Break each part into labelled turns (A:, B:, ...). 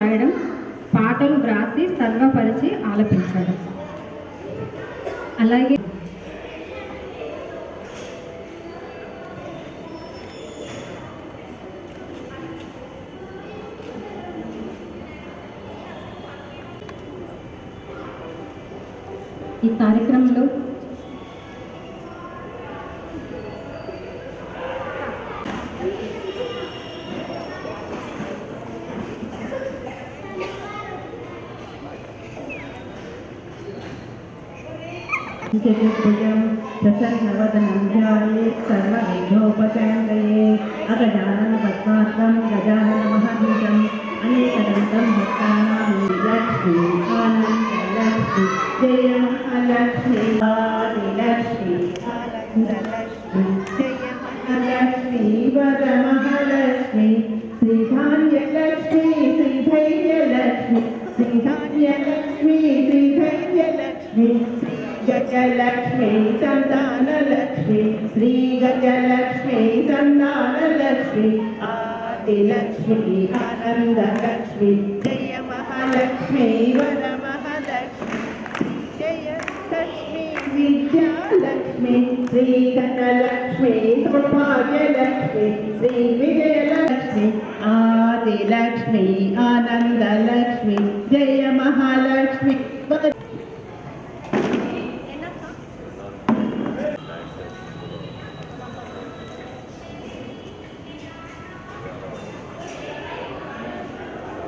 A: రాయడం, పాటలు వ్రాసి సర్వపరిచి ఆలపించడం. అలాగే ఈ కార్యక్రమంలో
B: प्रसन्नवदनञ्जाये सर्वविघ्नोपशान्तये अगजाननपद्मार्कं गजाननमहर्निशम् अनेकदन्तं भक्तानां लक्ष्मी आनन्दलक्ष्मी जय महालक्ष्मी आदिलक्ष्मी आनन्दलक्ष्मी जय महालक्ष्मी वरमहालक्ष्मी श्रीधान्यलक्ष्मी श्रीधैर्यलक्ष्मी श्रीधान्यलक्ष्मी श्रीधैर्यलक्ष्मी गजलक्ष्मी संतानलक्ष्मी श्री गजलक्ष्मी संतानलक्ष्मी आदिलक्ष्मी आनन्दलक्ष्मी जय महालक्ष्मी वरमहालक्ष्मी जय लक्ष्मी विद्यालक्ष्मी श्री धनलक्ष्मी सौभाग्यलक्ष्मी श्री विजयलक्ष्मी आदिलक्ष्मी आनन्दलक्ष्मी जय महालक्ष्मी.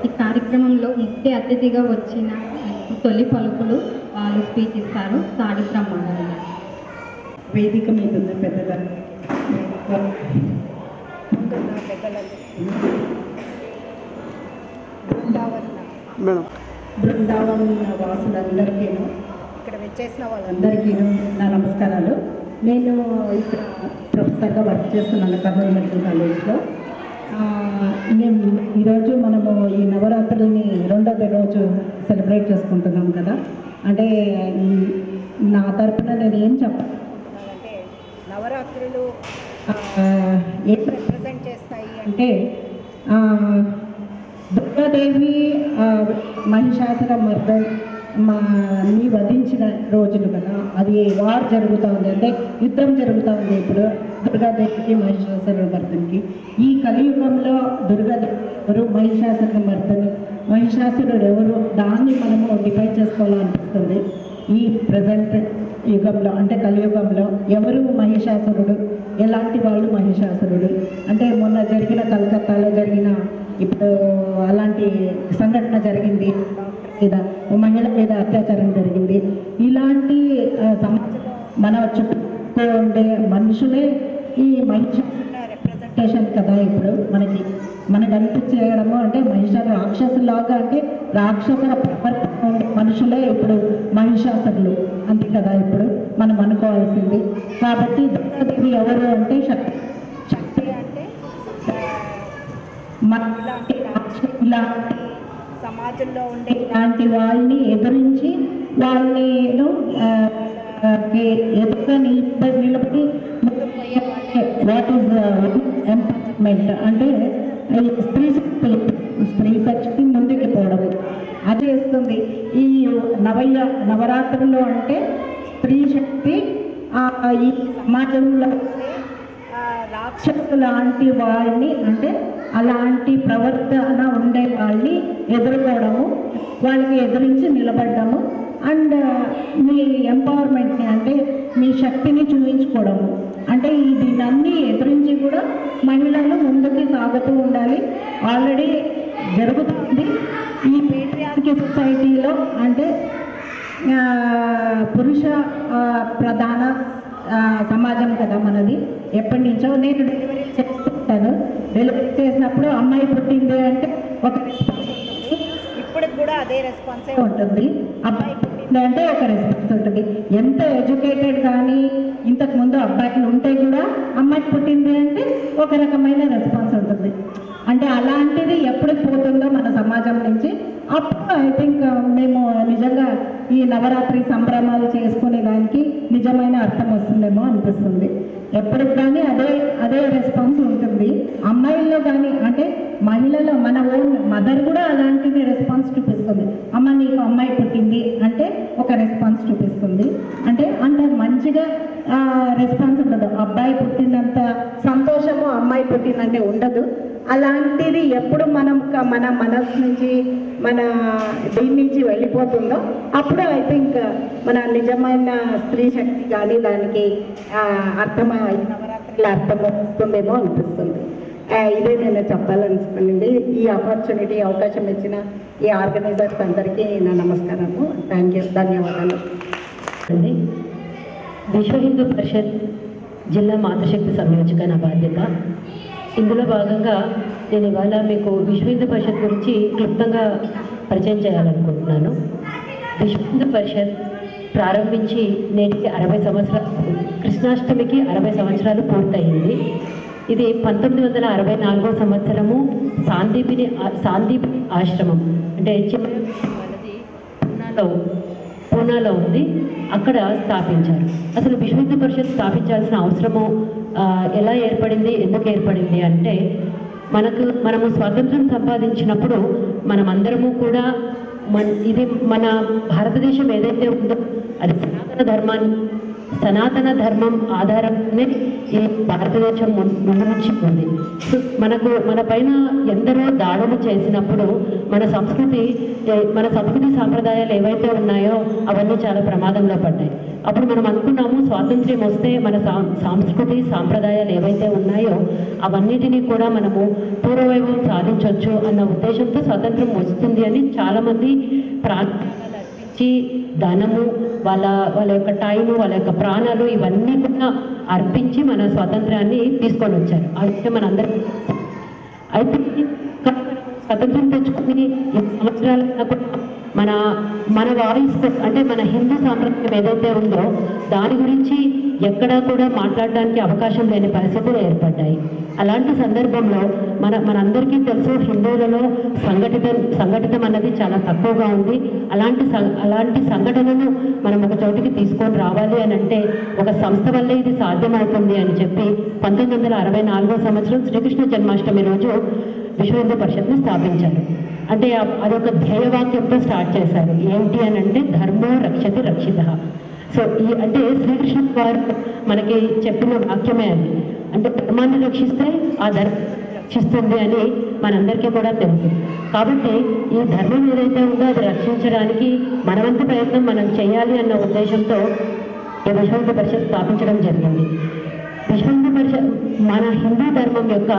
A: ఈ కార్యక్రమంలో ముఖ్య అతిథిగా వచ్చిన తొలి పలుకులు వాళ్ళు స్పీచ్ ఇస్తారు. సాడి బ్రహ్మాండ
B: వేదిక మీద ఉన్న పెద్దలు బృందావన వాసులందరికీ, ఇక్కడ వచ్చేసిన వాళ్ళందరికీ నా నమస్కారాలు. నేను ఇక్కడ ప్రొఫెసర్గా వర్క్ చేస్తున్నాను కర్నూలు మెడికల్ కాలేజ్లో. మేము ఈరోజు మనము ఈ నవరాత్రులని రెండవ రోజు సెలబ్రేట్ చేసుకుంటున్నాం కదా. అంటే నా తరపున నేను ఏం చెప్పాలంటే, నవరాత్రులు ఏం రిప్రజెంట్ చేస్తాయి అంటే, దుర్గాదేవి మహిషాసుర మర్దని వధించిన రోజులు కదా. అది వార్ జరుగుతూ ఉంది, అంటే యుద్ధం జరుగుతూ ఉంది ఇప్పుడు దుర్గాదేవికి మహిషాసుర మర్దనికి. ఈ కలియుగంలో దుర్గాదేవి ఎవరు, మహిషాసుర మర్దను మహిషాసురుడు ఎవరు, దాన్ని మనము డిఫైన్ చేసుకోవాలనిపిస్తుంది. ఈ ప్రజెంట్ యుగంలో అంటే కలియుగంలో ఎవరు మహిషాసురుడు, ఎలాంటి వాళ్ళు మహిషాసురుడు అంటే, మొన్న జరిగిన కలకత్తాలో జరిగిన ఇప్పుడు అలాంటి సంఘటన జరిగింది, మీద మహిళ మీద అత్యాచారం జరిగింది. ఇలాంటి సమాజం మన చుట్టూ ఉండే మనుషులే ఈ మహిషాసుర రిప్రజెంటేషన్ కదా. ఇప్పుడు మనకు అనిపించేయడము అంటే రాక్షసులాగా, అంటే రాక్షసుల ప్రవర్తన ఉండే మనుషులే ఇప్పుడు మహిషాసురులు అంతే కదా ఇప్పుడు మనం అనుకోవాల్సింది. కాబట్టి దుర్గాదేవి ఎవరు అంటే శక్తి అంటే మన ఇలాంటి సమాజంలో ఉండే ఇలాంటి వాళ్ళని ఎదురించి వాళ్ళని ఎదురుగా నిలబడి వాట్ ఈజ్ ఎంపవర్మెంట్ అంటే స్త్రీ శక్తి ముందుకు పోవడం అది చేస్తుంది. ఈ నవరాత్రులు అంటే స్త్రీ శక్తి ఈ సమాజంలో రాక్షసు లాంటి వాళ్ళని, అంటే అలాంటి ప్రవర్తన ఉండే వాళ్ళని ఎదుర్కోవడము, వాళ్ళకి ఎదిరించి నిలబడ్డము, అండ్ మీ ఎంపవర్మెంట్ని అంటే మీ శక్తిని చూపించుకోవడము. అంటే దీనన్నీ ఎదిరించి కూడా మహిళలు ముందుకు సాగుతూ ఉండాలి. ఆల్రెడీ జరుగుతుంది ఈ పేట్రియార్కీ సొసైటీలో. అంటే పురుష ప్రధాన సమాజం కదా మనది. ఎప్పటి నుంచో నేను డెలివరీ చేస్తుంటాను. డెలివరీ చేసినప్పుడు అమ్మాయి పుట్టింది అంటే ఒక రెస్పాన్స్ ఉంటుంది, ఇప్పటికి కూడా అదే రెస్పాన్సే ఉంటుంది. అబ్బాయి పుట్టింది అంటే ఒక రెస్పాన్స్ ఉంటుంది. ఎంత ఎడ్యుకేటెడ్ కానీ ఇంతకుముందు అబ్బాయిలు ఉంటే కూడా అమ్మాయికి పుట్టింది అంటే ఒక రకమైన రెస్పాన్స్ ఉంటుంది. అంటే అలాంటిది ఎప్పుడు పోతుందో మన సమాజం నుంచి, అప్పుడు ఐ థింక్ మేము నిజంగా ఈ నవరాత్రి సంభ్రమాలు చేసుకునే దానికి నిజమైన అర్థం వస్తుందేమో అనిపిస్తుంది. ఎప్పటికి కానీ అదే రెస్పాన్స్ ఉంటుంది అమ్మాయిల్లో కానీ. అంటే మహిళలు మన ఓన్ మదర్ కూడా అలాంటిది రెస్పాన్స్ చూపిస్తుంది. అంటే అంత మంచిగా రెస్పాన్స్ ఉండదు. అబ్బాయి పుట్టినంత సంతోషము అమ్మాయి పుట్టినంటే ఉండదు. అలాంటిది ఎప్పుడు మన మనసు నుంచి మన దీని నుంచి వెళ్ళిపోతుందో అప్పుడు ఐ థింక్ మన నిజమైన స్త్రీ శక్తి కానీ దానికి నవరాత్రుల అర్థం వస్తుందేమో అనిపిస్తుంది. ఇదే నేను చెప్పాలనుకున్నది. ఈ ఆపర్చునిటీ అవకాశం ఇచ్చిన ఈ ఆర్గనైజర్స్ అందరికీ నా నమస్కారము. థ్యాంక్ యూ, ధన్యవాదాలు.
C: విశ్వ హిందూ పరిషత్ జిల్లా మాతృశక్తి సంయోజక నా బాధ్యత. ఇందులో భాగంగా నేను ఇవాళ మీకు విశ్వ హిందూ పరిషత్ గురించి క్లుప్తంగా పరిచయం చేయాలనుకుంటున్నాను. విశ్వ హిందూ పరిషత్ ప్రారంభించి నేటికి 60 సంవత్సరాలు, కృష్ణాష్టమికి 60 సంవత్సరాలు పూర్తయింది. ఇది 1964 సంవత్సరము సాందీప్ ఆశ్రమం అంటే వాళ్ళది పూనాలో ఉంది, అక్కడ స్థాపించారు. అసలు విశ్వ హిందూ పరిషత్ స్థాపించాల్సిన అవసరము ఎలా ఏర్పడింది, ఎందుకు ఏర్పడింది అంటే మనము స్వాతంత్రం సంపాదించినప్పుడు మనమందరము కూడా ఇది మన భారతదేశం ఏదైతే ఉందో అది సనాతన ధర్మం ఆధారంగానే ఈ భారతదేశం ముందు నుంచి ఉంది. మన పైన ఎందరో దాడులు చేసినప్పుడు మన సంస్కృతి సాంప్రదాయాలు ఏవైతే ఉన్నాయో అవన్నీ చాలా ప్రమాదంలో పడ్డాయి. అప్పుడు మనం అనుకున్నాము స్వాతంత్ర్యం వస్తే మన సంస్కృతి సాంప్రదాయాలు ఏవైతే ఉన్నాయో అవన్నిటినీ కూడా మనము పూర్వవైభవం సాధించవచ్చు అన్న ఉద్దేశంతో స్వాతంత్రం వస్తుంది అని చాలామంది ప్రాంతాలు అర్పించి ధనము వాళ్ళ యొక్క టైము వాళ్ళ యొక్క ప్రాణాలు ఇవన్నీ కూడా అర్పించి మన స్వాతంత్రాన్ని తీసుకొని వచ్చారు. ఆ విషయం మనందరం అయితే స్వతంత్రం తెచ్చుకుని 20 సంవత్సరాలైనా కూడా మన వాయిస్ అంటే మన హిందూ సాంప్రదాయం ఏదైతే ఉందో దాని గురించి ఎక్కడా కూడా మాట్లాడడానికి అవకాశం లేని పరిస్థితులు ఏర్పడ్డాయి. అలాంటి సందర్భంలో మనందరికీ తెలుసు హిందువులలో సంఘటితం అన్నది చాలా తక్కువగా ఉంది. అలాంటి సంఘటనను మనం ఒక చోటికి తీసుకొని రావాలి అని అంటే ఒక సంస్థ వల్లే ఇది సాధ్యమవుతుంది అని చెప్పి 1964 సంవత్సరం శ్రీకృష్ణ జన్మాష్టమి రోజు విశ్వ హిందూ పరిషత్ని స్థాపించారు. అంటే అదొక ధ్యేయవాక్యంతో స్టార్ట్ చేశారు. ఏంటి అని అంటే ధర్మో రక్షతి రక్షిత. సో అంటే శ్రీకృష్ణ వారు మనకి చెప్పిన వాక్యమే అది. అంటే ధర్మాన్ని రక్షిస్తే ఆ ధర్మం రక్షిస్తుంది అని మనందరికీ కూడా తెలుసు. కాబట్టి ఈ ధర్మం ఏదైతే ఉందో అది రక్షించడానికి మనవంతు ప్రయత్నం మనం చేయాలి అన్న ఉద్దేశంతో ఈ విశ్వ హిందూ పరిషత్ స్థాపించడం జరిగింది. విశ్వ హిందూ పరిషత్ మన హిందూ ధర్మం యొక్క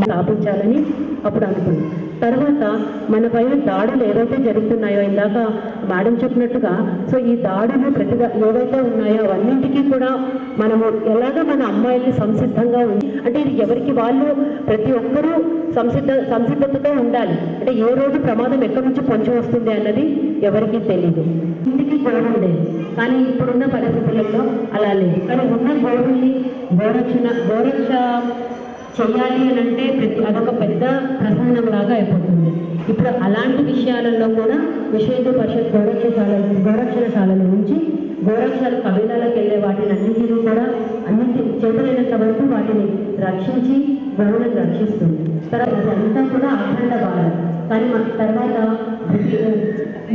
C: స్థాపించాలని అప్పుడు అనుకుంది. తర్వాత మన పైన దాడులు ఏవైతే జరుగుతున్నాయో ఇందాక మేడం చెప్పినట్టుగా సో ఈ దాడులు ఏవైతే ఉన్నాయో అవన్నింటికీ కూడా మనము ఎలాగ మన అమ్మాయిల్ని సంసిద్ధంగా ఉంది అంటే ఇది ఎవరికి వాళ్ళు ప్రతి ఒక్కరూ సంసిద్ధతతో ఉండాలి. అంటే ఏ రోజు ప్రమాదం ఎక్కడి నుంచి పొంచి వస్తుంది అన్నది ఎవరికీ తెలియదు. ఇంటికి గోడ ఉండేది కానీ ఇప్పుడున్న పరిస్థితులలో అలా లేదు. కానీ ఉన్న గోడల్ని గోరక్ష చేయాలి అని అంటే అదొక పెద్ద ప్రసంగంలాగా అయిపోతుంది. ఇప్పుడు అలాంటి విషయాలలో కూడా విశ్వ హిందూ పరిషత్ గోరక్షణశాలల నుంచి గోరక్షాలు కబీలాలకు వెళ్ళే వాటిని అన్నింటినీ కూడా అన్నింటి చేతులైనంత వరకు వాటిని రక్షించి గోవులను రక్షిస్తుంది. తర్వాత అదంతా కూడా అఖండ భారత్. కానీ తర్వాత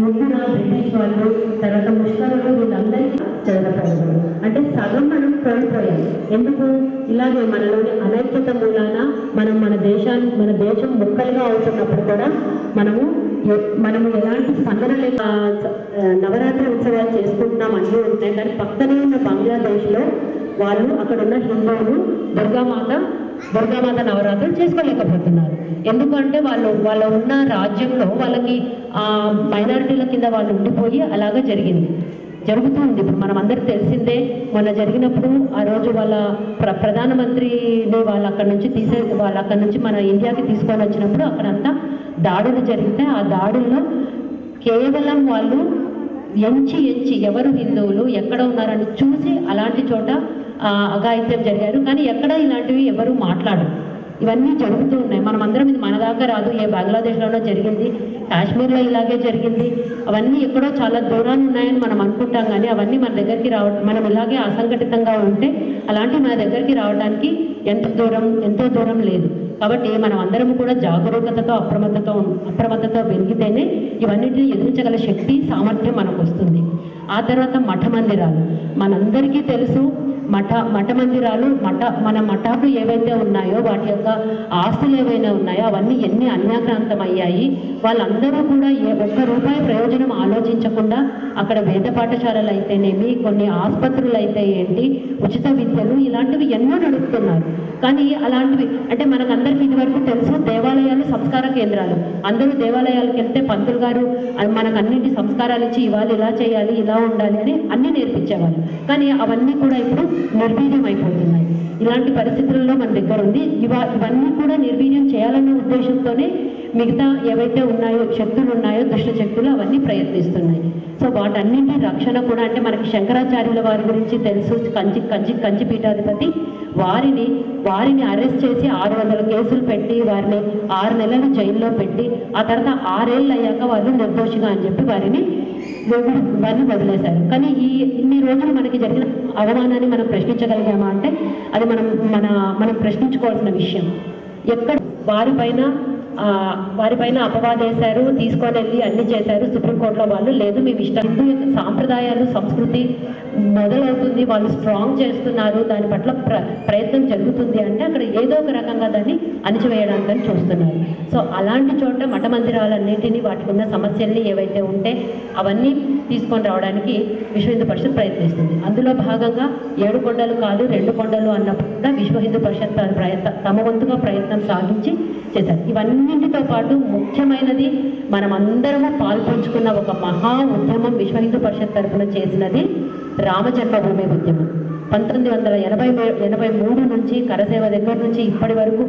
C: ముందున బ్రిటిష్ వాళ్ళు తర్వాత ముష్కరులు వీళ్ళందరికీ చేరపడదు. అంటే సగం మనం కోల్పోయాం. ఎందుకు ఇలాగే మనలోని అనైక్యత మూలాన మన దేశం ముక్కలుగా అవుతున్నప్పుడు కూడా మనము ఎలాంటి స్పందన లేక నవరాత్రి ఉత్సవాలు చేసుకుంటున్నాం అన్నీ ఉంటాయి. కానీ పక్కనే ఉన్న బంగ్లాదేశ్లో వాళ్ళు అక్కడ ఉన్న హిందువులు దుర్గామాత నవరాత్రులు చేసుకోలేకపోతున్నారు. ఎందుకంటే వాళ్ళ ఉన్న రాజ్యంలో వాళ్ళకి మైనారిటీల కింద వాళ్ళు ఉండిపోయి అలాగా జరుగుతుంది. ఇప్పుడు మనం అందరికి తెలిసిందే. మొన్న జరిగినప్పుడు ఆ రోజు వాళ్ళ ప్రధానమంత్రిని వాళ్ళు అక్కడి నుంచి మన ఇండియాకి తీసుకొని వచ్చినప్పుడు అక్కడంతా దాడులు జరిగితే ఆ దాడుల్లో కేవలం వాళ్ళు ఎంచి ఎవరు హిందువులు ఎక్కడ ఉన్నారని చూసి అలాంటి చోట అఘాయిత్యం జరిగారు. కానీ ఎక్కడ ఇలాంటివి ఎవరు మాట్లాడరు. ఇవన్నీ జరుగుతూ ఉన్నాయి. మనం అందరం ఇది మన దాకా రాదు. బంగ్లాదేశ్లోనో జరిగింది, కాశ్మీర్లో ఇలాగే జరిగింది. అవన్నీ ఎక్కడో చాలా దూరాన్ని ఉన్నాయని మనం అనుకుంటాం. కానీ అవన్నీ మన దగ్గరికి మనం ఇలాగే అసంఘటితంగా ఉంటే అలాంటి మన దగ్గరికి రావడానికి ఎంతో దూరం లేదు. కాబట్టి మనం అందరం కూడా జాగరూకతతో అప్రమత్తతో పెరిగితేనే ఇవన్నిటిని ఎదిరించగల శక్తి సామర్థ్యం మనకు వస్తుంది. ఆ తర్వాత మఠ మందిరాలు. మనందరికీ తెలుసు మఠ మందిరాలు, మన మఠాలు ఏవైతే ఉన్నాయో వాటి యొక్క ఆస్తులు ఏవైనా ఉన్నాయో అవన్నీ ఎన్ని అన్యాక్రాంతం అయ్యాయి. వాళ్ళందరూ కూడా ఒక్క రూపాయి ప్రయోజనం ఆలోచించకుండా అక్కడ వేద పాఠశాలలు అయితేనేమి, కొన్ని ఆసుపత్రులు అయితే ఏంటి, ఉచిత విద్యలు ఇలాంటివి ఎన్నో నడుపుతున్నారు. కానీ అలాంటివి అంటే మనకందరికీ ఇదివరకు తెలుసు, దేవాలయాలు సంస్కార కేంద్రాలు. అందరూ దేవాలయాలకు వెళ్తే పంతులు గారు మనకు అన్నింటి సంస్కారాలు ఇచ్చి ఇవాళ ఇలా చేయాలి, ఇలా ఉండాలి అని అన్నీ నేర్పించేవాళ్ళు. కానీ అవన్నీ కూడా ఇప్పుడు నిర్వీర్యం అయిపోతున్నాయి. ఇలాంటి పరిస్థితుల్లో మన దగ్గర ఉంది. ఇవన్నీ కూడా నిర్వీర్యం చేయాలన్న ఉద్దేశంతోనే మిగతా ఏవైతే ఉన్నాయో శక్తులు ఉన్నాయో దుష్ట శక్తులు అవన్నీ ప్రయత్నిస్తున్నాయి. సో వాటన్నింటి రక్షణ కూడా అంటే మనకి శంకరాచార్యుల వారి గురించి తెలుసు, కంచి పీఠాధిపతి. వారిని అరెస్ట్ చేసి 600 కేసులు పెట్టి వారిని 6 నెలలు జైల్లో పెట్టి ఆ తర్వాత 6 ఏళ్ళు అయ్యాక వాళ్ళు నిర్దోషిగా అని చెప్పి వారిని వదిలేశారు. కానీ ఇన్ని రోజులు మనకి జరిగిన అవమానాన్ని మనం ప్రశ్నించగలిగామా అంటే అది మనం ప్రశ్నించుకోవాల్సిన విషయం. ఎక్కడ వారిపైన అపవాదేశారు, తీసుకొని వెళ్ళి అన్ని చేశారు. సుప్రీంకోర్టులో వాళ్ళు లేదు మేము ఇష్టం, హిందూ యొక్క సాంప్రదాయాలు సంస్కృతి మొదలవుతుంది, వాళ్ళు స్ట్రాంగ్ చేస్తున్నారు, దాని పట్ల ప్రయత్నం జరుగుతుంది అంటే అక్కడ ఏదో ఒక రకంగా దాన్ని అణిచివేయడానికి చూస్తున్నారు. సో అలాంటి చోట మఠ మందిరాలన్నింటినీ వాటికి ఉన్న సమస్యల్ని ఏవైతే ఉంటే అవన్నీ తీసుకొని రావడానికి విశ్వ హిందూ పరిషత్ ప్రయత్నిస్తుంది. అందులో భాగంగా 7 కొండలు కాదు 2 కొండలు అన్నప్పుడు కూడా విశ్వ హిందూ పరిషత్ తమ వంతుగా ప్రయత్నం సాగించి చేశారు. ఇవన్నింటితో పాటు ముఖ్యమైనది మనమందరము పాల్పంచుకున్న ఒక మహా ఉద్యమం విశ్వ హిందూ పరిషత్ తరఫున చేసినది రామజన్మభూమి ఉద్యమం. 1983 నుంచి కరసేవ దగ్గర నుంచి ఇప్పటి వరకు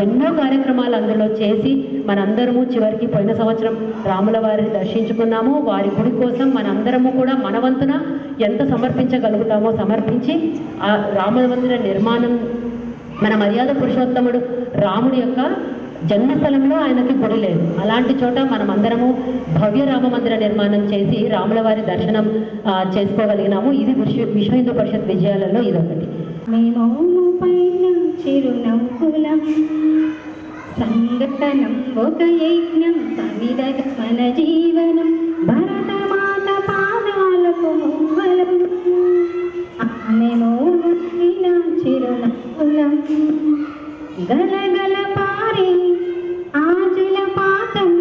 C: ఎన్నో కార్యక్రమాలు అందులో చేసి మనందరము చివరికి పోయిన సంవత్సరం రాముల వారిని దర్శించుకున్నాము. వారి గుడి కోసం మనందరము కూడా మన వంతున ఎంత సమర్పించగలుగుతామో సమర్పించి ఆ రామ మందిర నిర్మాణం మన మర్యాద పురుషోత్తముడు రాముడి యొక్క జన్మస్థలంలో ఆయనకి గుడి లేదు. అలాంటి చోట మనం అందరము భవ్య రామ మందిర నిర్మాణం చేసి రాముల వారి దర్శనం చేసుకోగలిగినాము. ఇది విశ్వ హిందూ పరిషత్ విజయాలలో ఇదొకటి.
A: చిరునవ్వులం సంగతనం ఒక యజ్ఞం సమిదగ మన జీవనం భరతమాత పాదాలకు మువ్వలం చిరునవ్వులం గలగల పారే ఆజలపాతం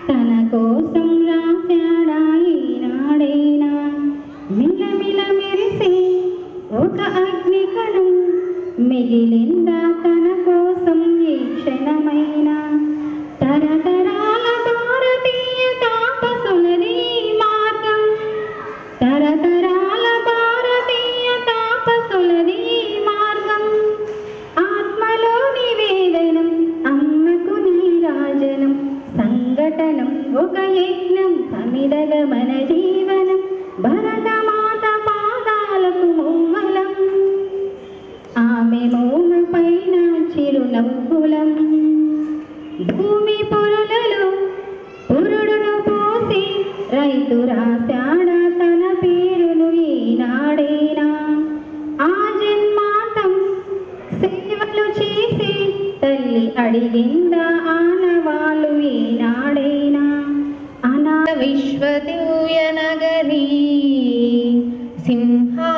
A: తన కోసం రాశాడా ఈనాడేనా మిలమిల మెరిసే ఒక అగ్నికణం మిగిలిందా తన కోసం ఈ క్షణమైన తరతరాల భారతీయ తాపసులది మార్గం తరతరాల భారతీయ తాపసులది మార్గం ఆత్మలో నివేదనం అమ్మకు నీరాజనం సంఘటనం ఒక యజ్ఞం సమిదగ మన జీవనం భరతమాత పాదాలకు మువ్వలం ఆమె మౌన పైన చిరునవ్వులం భూమి పొరలలో పురుడును పోసి రైతు రాశాడా తన పేరును ఈనాడేనా ఆ జన్మాంతం సేవలు చేసి తల్లి అడిగిందా ఆనవాళ్ళు ఈనాడేనా అనా విశ్వదివ్య నగరీ సింహాసనాధ్యాసిని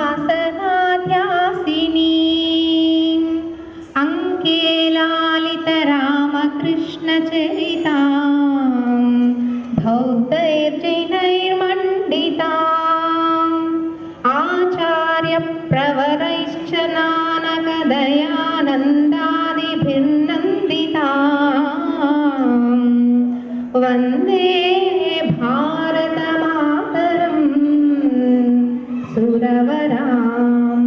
A: అంకేలాలిత రామకృష్ణ చరితా బౌద్ధైర్జైనైర్మండితా ఆచార్య ప్రవరైశ్చ నానక దయానందాదిభిర్నందితా వందే భారత మాతరం సురవరాం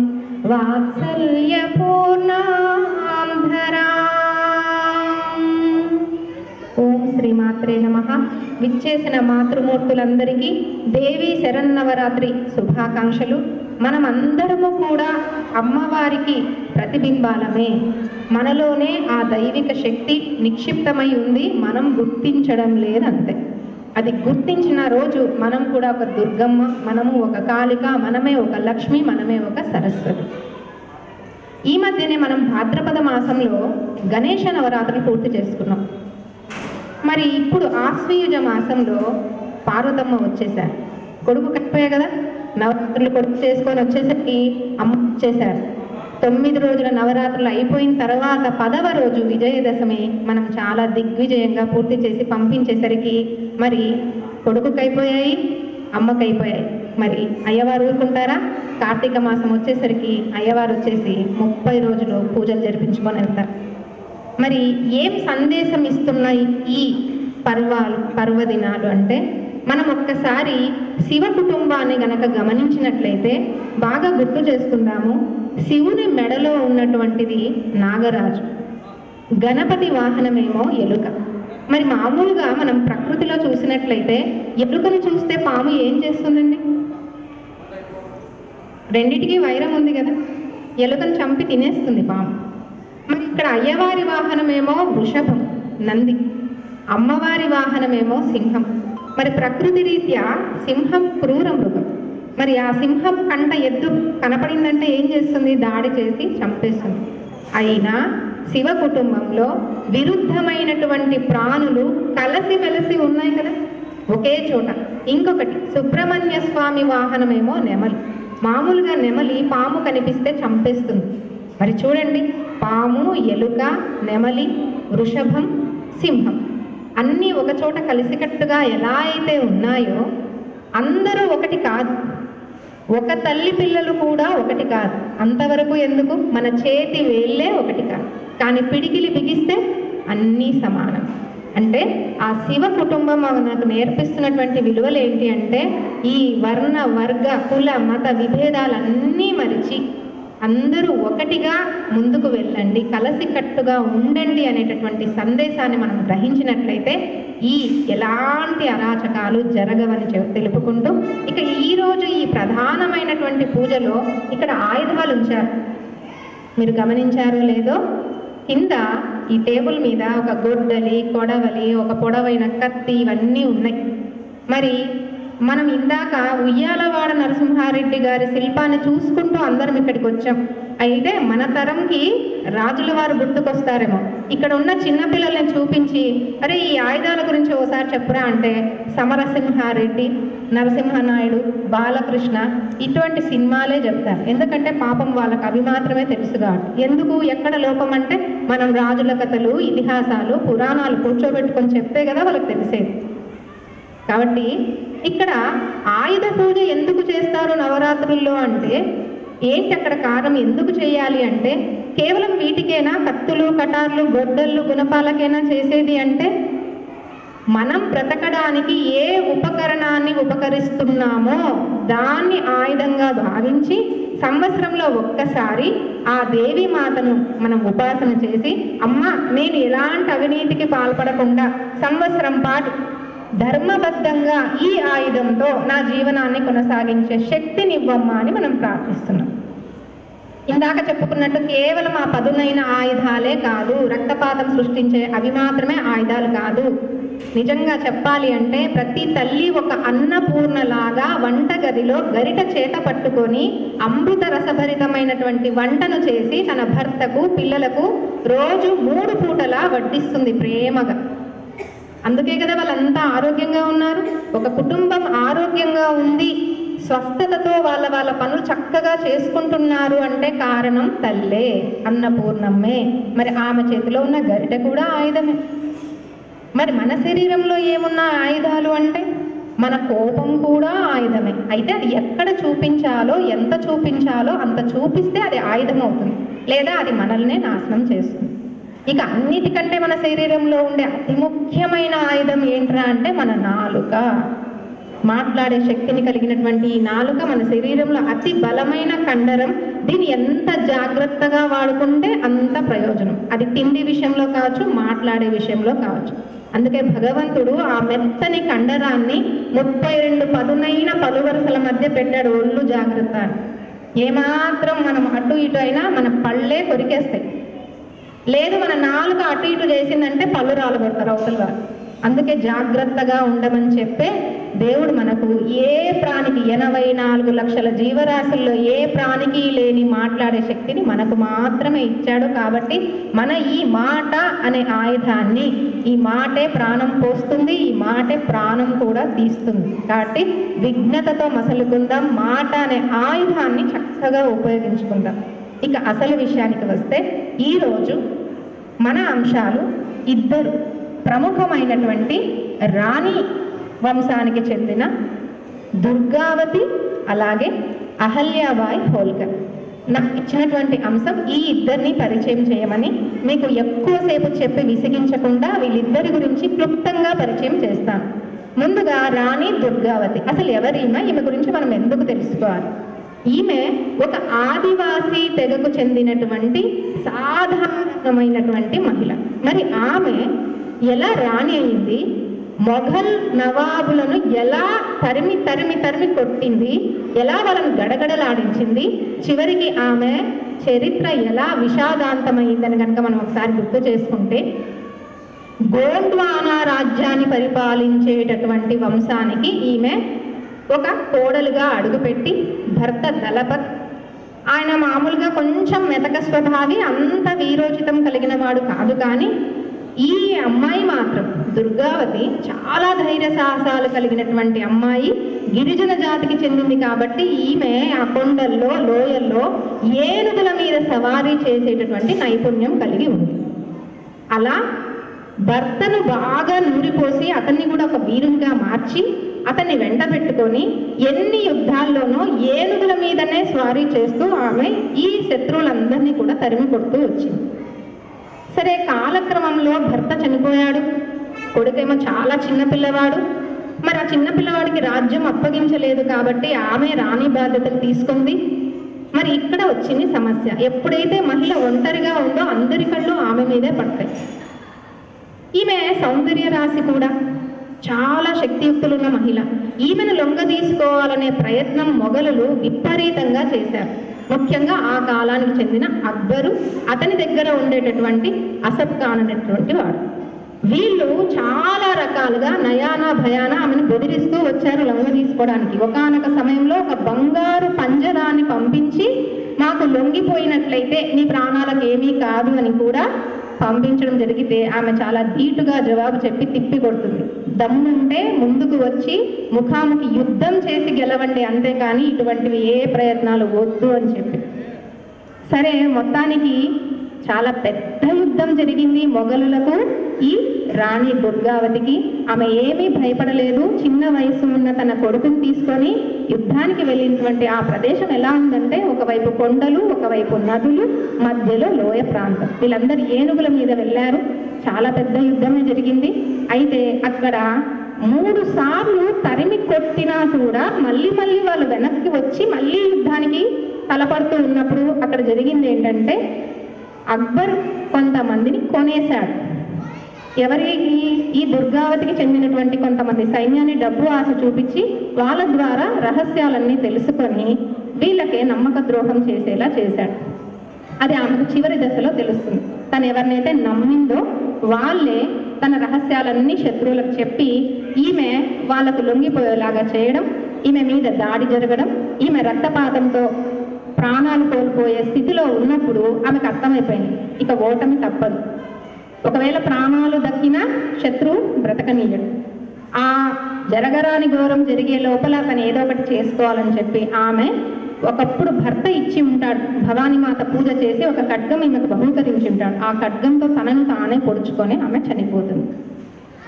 A: వాత్సల్య పూర్ణాం ధరాం. ఓం శ్రీమాత్రే నమః. విచ్చేసిన మాతృమూర్తులందరికీ దేవి శరన్నవరాత్రి శుభాకాంక్షలు. మనమందరము కూడా అమ్మవారికి ప్రతిబింబాలమే. మనలోనే ఆ దైవిక శక్తి నిక్షిప్తమై ఉంది, మనం గుర్తించడం లేదంతే. అది గుర్తించిన రోజు మనం కూడా ఒక దుర్గమ్మ, మనము ఒక కాళిక, మనమే ఒక లక్ష్మి, మనమే ఒక సరస్వతి. ఈ మధ్యనే మనం భాద్రపద మాసంలో గణేష నవరాత్రి పూర్తి చేసుకున్నాం. మరి ఇప్పుడు ఆశ్వయుజ మాసంలో పార్వతమ్మ వచ్చేశారు. కొడుకు కట్టిపోయాయి కదా, నవరాత్రులు కొడుకు చేసుకొని వచ్చేసరికి అమ్మ వచ్చేసారు. 9 రోజుల నవరాత్రులు అయిపోయిన తర్వాత 10వ రోజు విజయదశమి మనం చాలా దిగ్విజయంగా పూర్తి చేసి పంపించేసరికి మరి కొడుకుకైపోయాయి, అమ్మకైపోయాయి. మరి అయ్యవారు ఊరుకుంటారా? కార్తీక మాసం వచ్చేసరికి అయ్యవారు వచ్చేసి 30 రోజులు పూజలు జరిపించుకొని వెళ్తారు. మరి ఏం సందేశం ఇస్తున్నాయి ఈ పర్వదినాలు అంటే, మనం ఒక్కసారి శివ కుటుంబాన్ని గనక గమనించినట్లయితే బాగా గుర్తు చేసుకుందాము. శివుని మెడలో ఉన్నటువంటిది నాగరాజు, గణపతి వాహనమేమో ఎలుక. మరి మామూలుగా మనం ప్రకృతిలో చూసినట్లయితే ఎలుకను చూస్తే పాము ఏం చేస్తుందండి? రెండిటికి వైరం ఉంది కదా, ఎలుకను చంపి తినేస్తుంది పాము. మరి ఇక్కడ అయ్యవారి వాహనమేమో వృషభం, నంది, అమ్మవారి వాహనమేమో సింహం. మరి ప్రకృతి రీత్యా సింహం క్రూర మృగం. మరి ఆ సింహం కంట ఎద్దు కనపడిందంటే ఏం చేస్తుంది? దాడి చేసి చంపేస్తుంది. అయినా శివ కుటుంబంలో విరుద్ధమైనటువంటి ప్రాణులు కలిసిమెలిసి ఉన్నాయి కదా ఒకే చోట. ఇంకొకటి సుబ్రహ్మణ్య స్వామి వాహనమేమో నెమలి. మామూలుగా నెమలి పాము కనిపిస్తే చంపేస్తుంది. మరి చూడండి, పాము, ఎలుక, నెమలి, వృషభం, సింహం అన్నీ ఒకచోట కలిసికట్టుగా ఎలా అయితే ఉన్నాయో అందరూ ఒకటి కాదు, ఒక తల్లి పిల్లలు కూడా ఒకటి కాదు. అంతవరకు ఎందుకు? మన చేతి వేళ్ళే ఒకటి కాదు, కానీ పిడికిలి బిగిస్తే అన్నీ సమానం. అంటే ఆ శివ కుటుంబం మనకు నేర్పిస్తున్నటువంటి విలువలు ఏంటి అంటే, ఈ వర్ణ వర్గ కుల మత విభేదాలన్నీ మరిచి అందరూ ఒకటిగా ముందుకు వెళ్ళండి, కలిసికట్టుగా ఉండండి అనేటటువంటి సందేశాన్ని మనం గ్రహించినట్లయితే ఈ ఎలాంటి అరాచకాలు జరగవని తెలుపుకుంటూ, ఇక ఈరోజు ఈ ప్రధానమైనటువంటి పూజలో ఇక్కడ ఆయుధాలు ఉంచారు. మీరు గమనించారో లేదో, కింద ఈ టేబుల్ మీద ఒక గొడ్డలి, కొడవలి, ఒక పొడవైన కత్తి ఇవన్నీ ఉన్నాయి. మరి మనం ఇందాక ఉయ్యాలవాడ నరసింహారెడ్డి గారి శిల్పాన్ని చూసుకుంటూ అందరం ఇక్కడికి వచ్చాం. అయితే మన తరంకి రాజుల వారు గుర్తుకొస్తారేమో. ఇక్కడ ఉన్న చిన్నపిల్లల్ని చూపించి, అరే ఈ ఆయుధాల గురించి ఓసారి చెప్పురా అంటే సమరసింహారెడ్డి, నరసింహనాయుడు, బాలకృష్ణ ఇటువంటి సినిమాలే చెప్తారు. ఎందుకంటే పాపం వాళ్ళకి అవి మాత్రమే తెలుసు కాబట్టి. ఎందుకు, ఎక్కడ లోపం అంటే మనం రాజుల కథలు, ఇతిహాసాలు, పురాణాలు కూర్చోబెట్టుకొని చెప్తే కదా వాళ్ళకి తెలిసేది. కాబట్టి ఇక్కడ ఆయుధ పూజ ఎందుకు చేస్తారు నవరాత్రుల్లో అంటే ఏంటి, అక్కడ కారణం ఎందుకు చేయాలి అంటే, కేవలం వీటికేనా, కత్తులు, కటార్లు, గొడ్డళ్ళు, గుణపాలకైనా చేసేది అంటే, మనం బ్రతకడానికి ఏ ఉపకరణాన్ని ఉపకరిస్తున్నామో దాన్ని ఆయుధంగా భావించి సంవత్సరంలో ఒక్కసారి ఆ దేవి మాతను మనం ఉపాసన చేసి, అమ్మ నేను ఎలాంటి అవినీతికి పాల్పడకుండా సంవత్సరం పాటు ధర్మబద్ధంగా ఈ ఆయుధంతో నా జీవనాన్ని కొనసాగించే శక్తినివ్వమ్మా అని మనం ప్రార్థిస్తున్నాం. ఇందాక చెప్పుకున్నట్టు కేవలం ఆ పదునైన ఆయుధాలే కాదు, రక్తపాతం సృష్టించే అవి మాత్రమే ఆయుధాలు కాదు. నిజంగా చెప్పాలి అంటే ప్రతి తల్లి ఒక అన్నపూర్ణలాగా వంటగదిలో గరిట చేత పట్టుకొని అమృత రసభరితమైనటువంటి వంటను చేసి తన భర్తకు, పిల్లలకు రోజు 3 పూటలా వడ్డిస్తుంది ప్రేమగా. అందుకే కదా వాళ్ళంతా ఆరోగ్యంగా ఉన్నారు. ఒక కుటుంబం ఆరోగ్యంగా ఉంది, స్వస్థతతో వాళ్ళ పనులు చక్కగా చేసుకుంటున్నారు అంటే కారణం తల్లే, అన్నపూర్ణమ్మే. మరి ఆమె చేతిలో ఉన్న గరిటె కూడా ఆయుధమే. మరి మన శరీరంలో ఏమున్న ఆయుధాలు అంటే మన కోపం కూడా ఆయుధమే. అయితే అది ఎక్కడ చూపించాలో, ఎంత చూపించాలో అంత చూపిస్తే అది ఆయుధం అవుతుంది, లేదా అది మనల్నే నాశనం చేస్తుంది. ఇక అన్నిటికంటే మన శరీరంలో ఉండే అతి ముఖ్యమైన ఆయుధం ఏంట్రా అంటే మన నాలుక. మాట్లాడే శక్తిని కలిగినటువంటి ఈ నాలుక మన శరీరంలో అతి బలమైన కండరం. దీన్ని ఎంత జాగ్రత్తగా వాడుకుంటే అంత ప్రయోజనం. అది తిండి విషయంలో కావచ్చు, మాట్లాడే విషయంలో కావచ్చు. అందుకే భగవంతుడు ఆ మెత్తని కండరాన్ని 32 పదునైన పలువరుసల మధ్య పెట్టాడు, ఒళ్ళు జాగ్రత్త. ఏమాత్రం మనం అటు ఇటు అయినా మన పళ్ళే కొరికేస్తాయి. లేదు మన నాలుక అటు ఇటు చేసిందంటే పళ్ళు రాలగొడతారు అవతల వారు. అందుకే జాగ్రత్తగా ఉండమని చెప్పే దేవుడు మనకు ఏ ప్రాణికి 84 లక్షల జీవరాశుల్లో ఏ ప్రాణికి లేని మాట్లాడే శక్తిని మనకు మాత్రమే ఇచ్చాడు. కాబట్టి మన ఈ మాట అనే ఆయుధాన్ని, ఈ మాటే ప్రాణం పోస్తుంది, ఈ మాటే ప్రాణం కూడా తీస్తుంది. కాబట్టి విఘ్నతతో మసలుకుందాం, మాట అనే ఆయుధాన్ని చక్కగా ఉపయోగించుకుందాం. ఇక అసలు విషయానికి వస్తే ఈరోజు మన అంశాలు ఇద్దరు ప్రముఖమైనటువంటి రాణి వంశానికి చెందిన దుర్గావతి అలాగే అహల్యాబాయి హోల్కర్. నాకు ఇచ్చినటువంటి అంశం ఈ ఇద్దరిని పరిచయం చేయమని, మీకు ఎక్కువసేపు చెప్పి విసిగించకుండా వీళ్ళిద్దరి గురించి క్లుప్తంగా పరిచయం చేస్తాను. ముందుగా రాణి దుర్గావతి. అసలు ఎవరీమె? ఈమె గురించి మనం ఎందుకు తెలుసుకోవాలి? ఈమె ఒక ఆదివాసీ తెగకు చెందినటువంటి సాధారణమైనటువంటి మహిళ. మరి ఆమె ఎలా రాణి అయింది? మొఘల్ నవాబులను ఎలా తరిమి తరిమి తరిమి కొట్టింది, ఎలా వాళ్ళను గడగడలాడించింది, చివరికి ఆమె చరిత్ర ఎలా విషాదాంతమైందని కనుక మనం ఒకసారి గుర్తు చేసుకుంటే, గోండ్వానా రాజ్యాన్ని పరిపాలించేటటువంటి వంశానికి ఈమె ఒక కోడలుగా అడుగుపెట్టి, భర్త దళపత్, ఆయన మామూలుగా కొంచెం మెతక స్వభావి, అంత వీరోచితం కలిగిన వాడు కాదు. కానీ ఈ అమ్మాయి మాత్రం దుర్గావతి చాలా ధైర్య సాహసాలు కలిగినటువంటి అమ్మాయి, గిరిజన జాతికి చెందింది. కాబట్టి ఈమె ఆ కొండల్లో లోయల్లో ఏనుగుల మీద సవారీ చేసేటటువంటి నైపుణ్యం కలిగి ఉంది. అలా భర్తను బాగా నూరిపోసి అతన్ని కూడా ఒక వీరునిగా మార్చి అతన్ని వెంట పెట్టుకొని ఎన్ని యుద్ధాల్లోనో ఏనుగుల మీదనే స్వారీ చేస్తూ ఆమె ఈ శత్రువులందరినీ కూడా తరిమి కొడుతూ వచ్చింది. సరే, కాలక్రమంలో భర్త చనిపోయాడు, కొడుకేమో చాలా చిన్నపిల్లవాడు. మరి ఆ చిన్నపిల్లవాడికి రాజ్యం అప్పగించలేదు కాబట్టి ఆమె రాణి బాధ్యతలు తీసుకుంది. మరి ఇక్కడ వచ్చింది సమస్య. ఎప్పుడైతే మహిళ ఒంటరిగా ఉందో అందరి కళ్ళు ఆమె మీదే పడతాయి. ఈమె సౌందర్య రాశి కూడా, చాలా శక్తియుక్తులున్న మహిళ. ఈమెను లొంగ తీసుకోవాలనే ప్రయత్నం మొఘలులు విపరీతంగా చేశారు. ముఖ్యంగా ఆ కాలానికి చెందిన అక్బరు, అతని దగ్గర ఉండేటటువంటి అసఫ్ ఖాన్ అనేటువంటి వాడు. వీళ్ళు చాలా రకాలుగా నయానా భయానా ఆమెను బెదిరిస్తూ వచ్చారు లొంగ తీసుకోవడానికి. ఒకానొక సమయంలో ఒక బంగారు పంజరాన్ని పంపించి, మాకు లొంగిపోయినట్లయితే నీ ప్రాణాలకు ఏమీ కాదు అని కూడా పంపించడం జరిగితే ఆమె చాలా ధీటుగా జవాబు చెప్పి తిప్పి కొడుతుంది. దమ్ముంటే ముందుకు వచ్చి ముఖాముఖి యుద్ధం చేసి గెలవండి, అంతేకాని ఇటువంటివి ఏ ప్రయత్నాలు వద్దు అని చెప్పి. సరే, మొత్తానికి చాలా పెద్ద యుద్ధం జరిగింది మొఘలులకు ఈ రాణి దుర్గావతికి. ఆమె ఏమీ భయపడలేదు. చిన్న వయసు ఉన్న తన కొడుకుని తీసుకొని యుద్ధానికి వెళ్ళినటువంటి ఆ ప్రదేశం ఎలా ఉందంటే, ఒకవైపు కొండలు, ఒకవైపు నదులు, మధ్యలో లోయ ప్రాంతం. వీళ్ళందరూ ఏనుగుల మీద వెళ్ళారు. చాలా పెద్ద యుద్ధమే జరిగింది. అయితే అక్కడ 3 సార్లు తరిమి కొట్టినా కూడా మళ్ళీ వాళ్ళు వెనక్కి వచ్చి మళ్ళీ యుద్ధానికి తలపడుతూ ఉన్నప్పుడు అక్కడ జరిగింది ఏంటంటే, అక్బర్ కొంతమందిని కొనేశాడు. ఎవరికి? ఈ దుర్గావతికి చెందినటువంటి కొంతమంది సైన్యాన్ని డబ్బు ఆశ చూపించి వాళ్ళ ద్వారా రహస్యాలన్నీ తెలుసుకొని వీళ్ళకే నమ్మక ద్రోహం చేసేలా చేశాడు. అది ఆమెకు చివరి దశలో తెలుస్తుంది. తను ఎవరినైతే నమ్మిందో వాళ్ళే తన రహస్యాలన్నీ శత్రువులకు చెప్పి ఈమె వాళ్ళకు లొంగిపోయేలాగా చేయడం, ఈమె మీద దాడి జరగడం, ఈమె రక్తపాతంతో ప్రాణాలు కోల్పోయే స్థితిలో ఉన్నప్పుడు ఆమెకు అర్థమైపోయింది, ఇక ఓటమి తప్పదు. ఒకవేళ ప్రాణాలు దక్కినా శత్రువు బ్రతకనీయడు. ఆ జరగరాని ఘోరం జరిగే లోపల తను ఏదో ఒకటి చేసుకోవాలని చెప్పి ఆమె ఒకప్పుడు భర్త ఇచ్చి ఉంటాడు, భవానీమాత పూజ చేసి ఒక ఖడ్గం ఈమెకు బహూకరించి ఉంటాడు. ఆ ఖడ్గంతో తనను తానే పొడుచుకొని ఆమె చనిపోతుంది.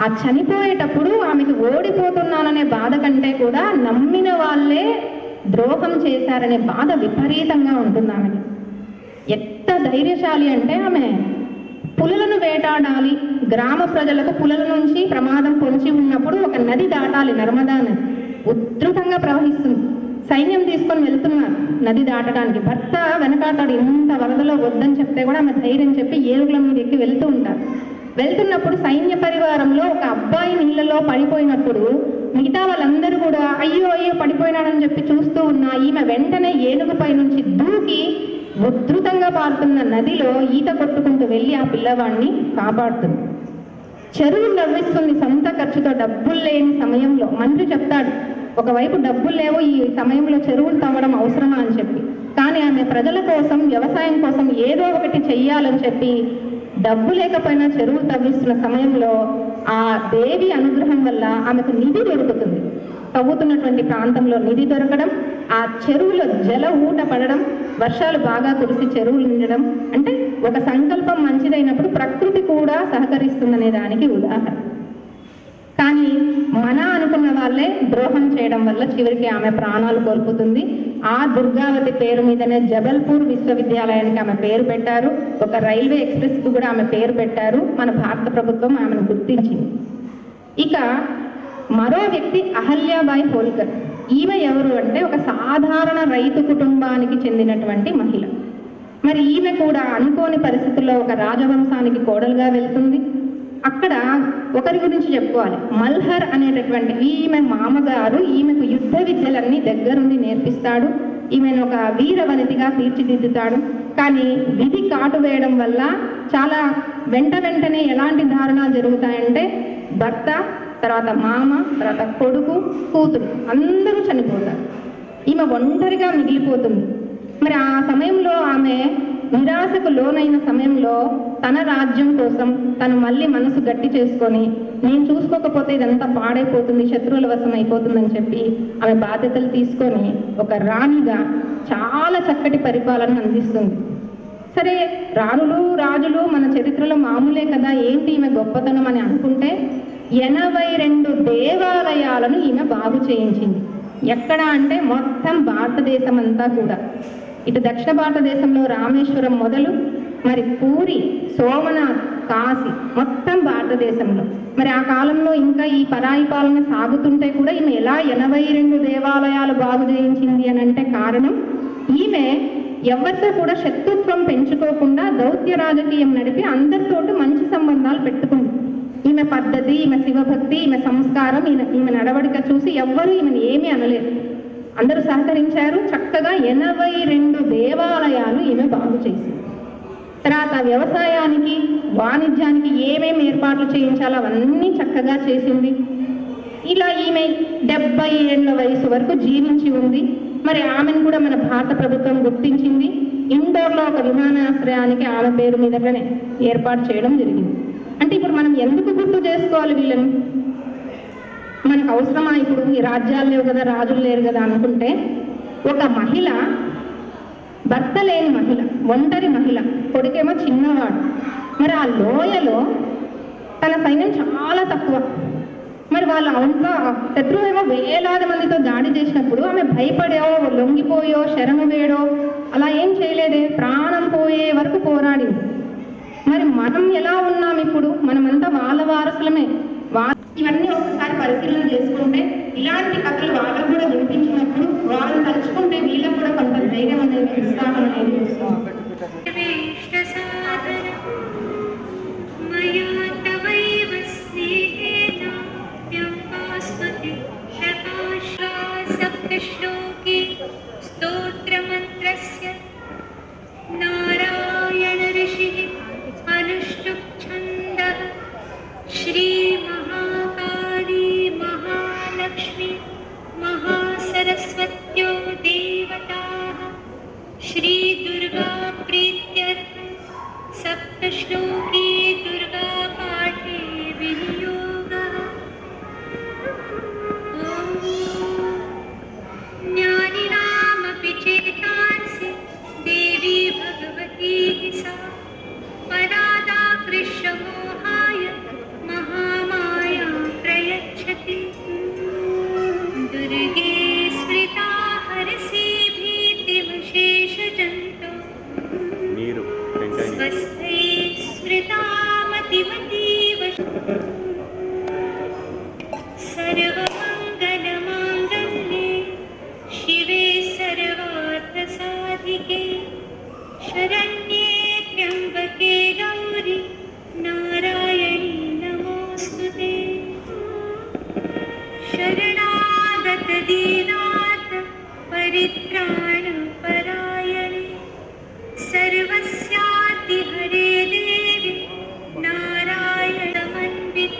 A: ఆ చనిపోయేటప్పుడు ఆమెకు ఓడిపోతున్నాననే బాధ కంటే కూడా నమ్మిన వాళ్ళే ద్రోహం చేశారనే బాధ విపరీతంగా ఉంటుంది ఆమెకి. ఎంత ధైర్యశాలి అంటే, ఆమె పులులను వేటాడాలి, గ్రామ ప్రజలకు పులుల నుంచి ప్రమాదం పొంచి ఉన్నప్పుడు ఒక నది దాటాలి, నర్మదా నది ఉధృతంగా ప్రవహిస్తుంది. సైన్యం తీసుకొని వెళ్తున్నారు నది దాటడానికి. భర్త వెనకాటాడు, ఇంత వరదలో వద్దని చెప్తే కూడా ఆమె ధైర్యం చెప్పి ఏనుగుల మీద ఎక్కి వెళ్తూ ఉంటారు. వెళ్తున్నప్పుడు సైన్య పరివారంలో ఒక అబ్బాయి నీళ్ళలో పడిపోయినప్పుడు మిగతా వాళ్ళందరూ కూడా అయ్యో అయ్యో పడిపోయినాడని చెప్పి చూస్తూ ఉన్నా ఈమె వెంటనే ఏనుగుపై నుంచి దూకి ఉధృతంగా పారుతున్న నదిలో ఈత కొట్టుకుంటూ వెళ్ళి ఆ పిల్లవాడిని కాపాడుతుంది. చెరువులు నవ్విస్తుంది సొంత ఖర్చుతో, డబ్బులు లేని సమయంలో. మంత్రి చెప్తాడు, ఒకవైపు డబ్బులు లేవు, ఈ సమయంలో చెరువులు తవ్వడం అవసరమా అని చెప్పి. కానీ ఆమె ప్రజల కోసం, వ్యవసాయం కోసం ఏదో ఒకటి చెయ్యాలని చెప్పి డబ్బు లేకపోయినా చెరువు తవ్విస్తున్న సమయంలో ఆ దేవి అనుగ్రహం వల్ల ఆమెకు నిధి దొరుకుతుంది. తవ్వుతున్నటువంటి ప్రాంతంలో నిధి దొరకడం, ఆ చెరువులో జల ఊట పడడం, వర్షాలు బాగా కురిసి చెరువులు నిండడం, అంటే ఒక సంకల్పం మంచిదైనప్పుడు ప్రకృతి కూడా సహకరిస్తుందనే దానికి ఉదాహరణ. కానీ మన అనుకున్న వాళ్ళే ద్రోహం చేయడం వల్ల చివరికి ఆమె ప్రాణాలు కోల్పోతుంది. ఆ దుర్గావతి పేరు మీదనే జబల్పూర్ విశ్వవిద్యాలయానికి ఆమె పేరు పెట్టారు. ఒక రైల్వే ఎక్స్ప్రెస్కి కూడా ఆమె పేరు పెట్టారు. మన భారత ప్రభుత్వం ఆమెను గుర్తించింది. ఇక మరో వ్యక్తి అహల్యాబాయి హోల్కర్. ఈమె ఎవరు అంటే ఒక సాధారణ రైతు కుటుంబానికి చెందినటువంటి మహిళ. మరి ఈమె కూడా అనుకోని పరిస్థితుల్లో ఒక రాజవంశానికి కోడలుగా వెళ్తుంది. అక్కడ ఒకరి గురించి చెప్పుకోవాలి, మల్హర్ అనేటటువంటి ఈమె మామగారు ఈమెకు యుద్ధ విద్యలన్నీ దగ్గరుండి నేర్పిస్తాడు. ఈమెను ఒక వీరవనితిగా తీర్చిదిద్దుతాడు. కానీ విధి కాటు వేయడం వల్ల చాలా వెంటనే ఎలాంటి దారుణాలు జరుగుతాయంటే భర్త, తర్వాత మామ, తర్వాత కొడుకు, కూతురు అందరూ చనిపోతారు. ఈమె ఒంటరిగా మిగిలిపోతుంది. మరి ఆ సమయంలో ఆమె నిరాశకు లోనైన సమయంలో తన రాజ్యం కోసం తను మళ్ళీ మనసు గట్టి చేసుకొని, నేను చూసుకోకపోతే ఇదంతా పాడైపోతుంది, శత్రువుల వశం అయిపోతుందని చెప్పి ఆమె బాధ్యతలు తీసుకొని ఒక రాణిగా చాలా చక్కటి పరిపాలన అందిస్తుంది. సరే, రాజులు మన చరిత్రలో మామూలే కదా, ఏంటి ఈమె గొప్పతనం అని అనుకుంటే 82 దేవాలయాలను ఈమె బాగు చేయించింది. ఎక్కడ అంటే మొత్తం భారతదేశం అంతా కూడా. ఇటు దక్షిణ భారతదేశంలో రామేశ్వరం మొదలు, మరి పూరి, సోమనాథ్, కాశీ, మొత్తం భారతదేశంలో. మరి ఆ కాలంలో ఇంకా ఈ పరాయి పాలన సాగుతుంటే కూడా ఈమె ఎలా 82 దేవాలయాలు బాగు చేయించింది అని అంటే కారణం ఈమె ఎవరితో కూడా శత్రుత్వం పెంచుకోకుండా దౌత్య రాజకీయం నడిపి అందరితోటి మంచి సంబంధాలు పెట్టుకుంది. ఈమె పద్ధతి, ఈమె శివభక్తి, ఈమె సంస్కారం, ఈమె నడవడిక చూసి ఎవ్వరూ ఈమెను ఏమీ అనలేదు. అందరూ సహకరించారు. చక్కగా 82 దేవాలయాలు ఈమె బాగు చేసింది. తర్వాత వ్యవసాయానికి, వాణిజ్యానికి ఏమేమి ఏర్పాట్లు చేయించాలో అవన్నీ చక్కగా చేసింది. ఇలా ఈమె 70 ఏళ్ల వయసు వరకు జీవించి ఉంది. మరి ఆమెను కూడా మన భారత ప్రభుత్వం గుర్తించింది. ఇండోర్లో ఒక విమానాశ్రయానికి ఆమె పేరు మీదనే ఏర్పాటు చేయడం జరిగింది. అంటే ఇప్పుడు మనం ఎందుకు గుర్తు చేసుకోవాలి వీళ్ళని? మనకు అవసరమా? ఇప్పుడు ఈ రాజ్యాలు లేవు కదా, రాజులు లేరు కదా అనుకుంటే, ఒక మహిళ, భర్త లేని మహిళ, ఒంటరి మహిళ, కొడుకేమో చిన్నవాడు. మరి ఆ లోయలో తన సైన్యం చాలా తక్కువ. మరి వాళ్ళ ఒంట్లో శత్రువు ఏమో వేలాది మందితో దాడి చేసినప్పుడు ఆమె భయపడో, లొంగిపోయో, శరము వేడో అలా ఏం చేయలేదే, ప్రాణం పోయే వరకు పోరాడింది. మరి మనం ఎలా ఉన్నాం ఇప్పుడు? మనమంతా వాళ్ళ వారసులమే. ఇవన్నీ ఒకసారి పరిశీలన చేసుకుంటే, ఇలాంటి కథలు వాళ్ళకు కూడా వినిపించినప్పుడు వాళ్ళని తలుచుకుంటే వీళ్ళకు కూడా కొంత ధైర్యం అనేది, ఉత్సాహం అనేది వస్తుంది.
D: श्री महाकाली महालक्ष्मी महासरस्वत्यो देवताः श्री दुर्गा प्रीत्यर्थं सप्तश्लोकी दुर्गा पाठे विनियोगः। ज्ञानिनामपि चेतांसि देवी भगवती सा परादाकृष्यमोहाय महामाया प्रयच्छति। दुर्गे स्मृता हरसि भीतिमशेषजन्तो स्वस्थै स्मृतामतिमतीव। सर्वमङ्गलमाङ्गल्ये शिवे सर्वार्थसाधिके शरण्ये त्र्यम्बके गौरी नारायणी नमोस्तुते। शरणागत दीनाथ परित्राणपरायणे सर्वस्याति हरे देवी नारायणमन्विते।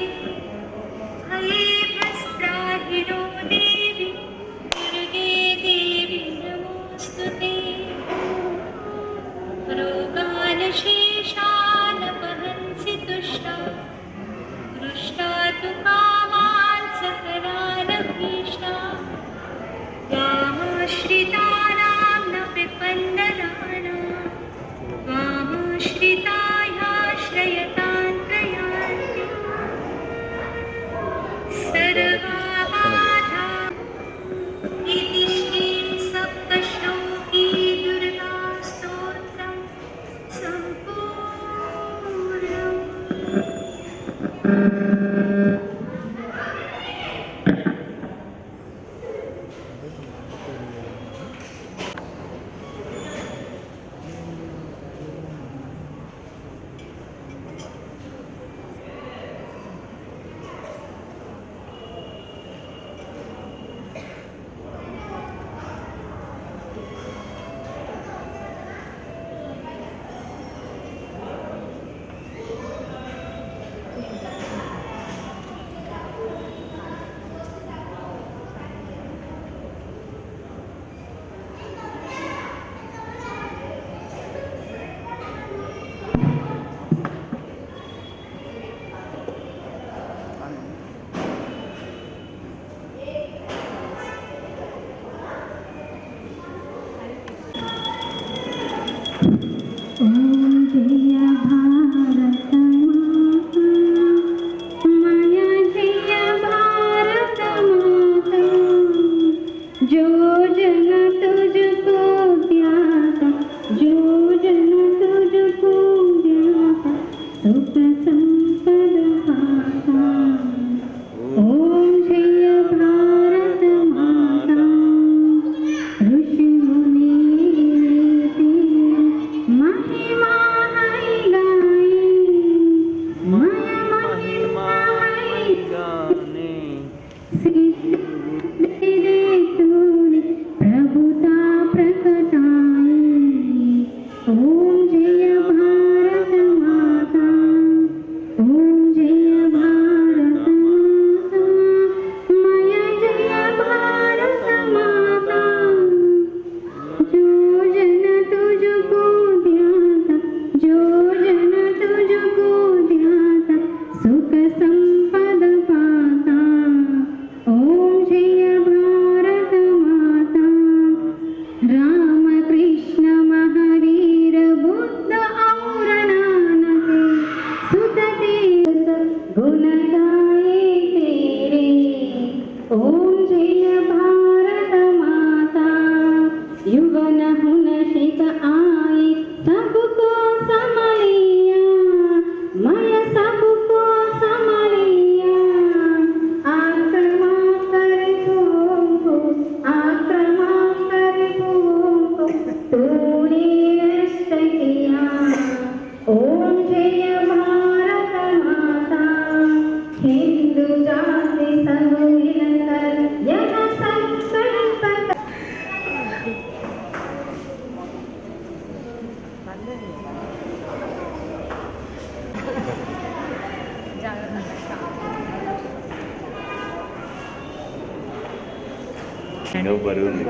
E: ఇంకా బరువు ఉంది.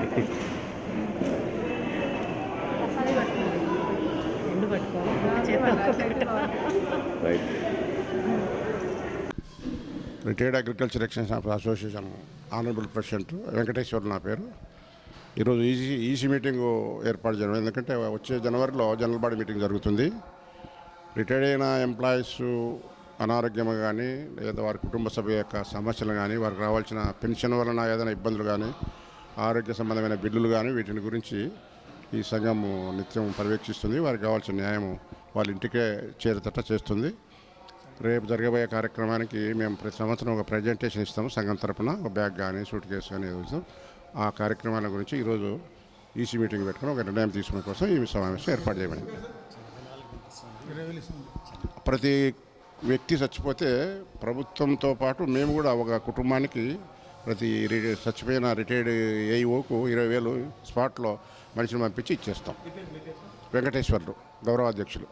E: Right.
F: Retired agriculture extension association honourable president Venkateshwar నా పేరు. ఈరోజు ఈసీ మీటింగు ఏర్పాటు చేయడం, ఎందుకంటే వచ్చే జనవరిలో జనరల్ బాడీ మీటింగ్ జరుగుతుంది. రిటైర్డ్ అయిన ఎంప్లాయీస్ అనారోగ్యం కానీ లేదా వారి కుటుంబ సభ్యుల యొక్క సమస్యలు కానీ, వారికి రావాల్సిన పెన్షన్ వలన ఏదైనా ఇబ్బందులు కానీ, ఆరోగ్య సంబంధమైన బిల్లులు కానీ, వీటిని గురించి ఈ సంఘం నిత్యం పర్యవేక్షిస్తుంది. వారికి కావాల్సిన న్యాయం వాళ్ళ ఇంటికే చేరేటట్టు చేస్తుంది. రేపు జరగబోయే కార్యక్రమానికి మేము ప్రతి సంవత్సరం ఒక ప్రజెంటేషన్ ఇస్తాము. సంఘం తరపున ఒక బ్యాగ్ కానీ, సూట్ కేసు కానీ ఇస్తాం. ఆ కార్యక్రమాల గురించి ఈరోజు ఈసీ మీటింగ్ పెట్టుకుని ఒక నిర్ణయం తీసుకునే కోసం ఈ సమావేశం ఏర్పాటు చేయబడింది. ప్రతి వ్యక్తి చచ్చిపోతే ప్రభుత్వంతో పాటు మేము కూడా ఒక కుటుంబానికి ప్రతి చచ్చిపోయిన రిటైర్డ్ ఏఈఓకు 20,000 స్పాట్లో మనిషిని పంపించి ఇచ్చేస్తాం. వెంకటేశ్వర్లు గౌరవాధ్యక్షులు.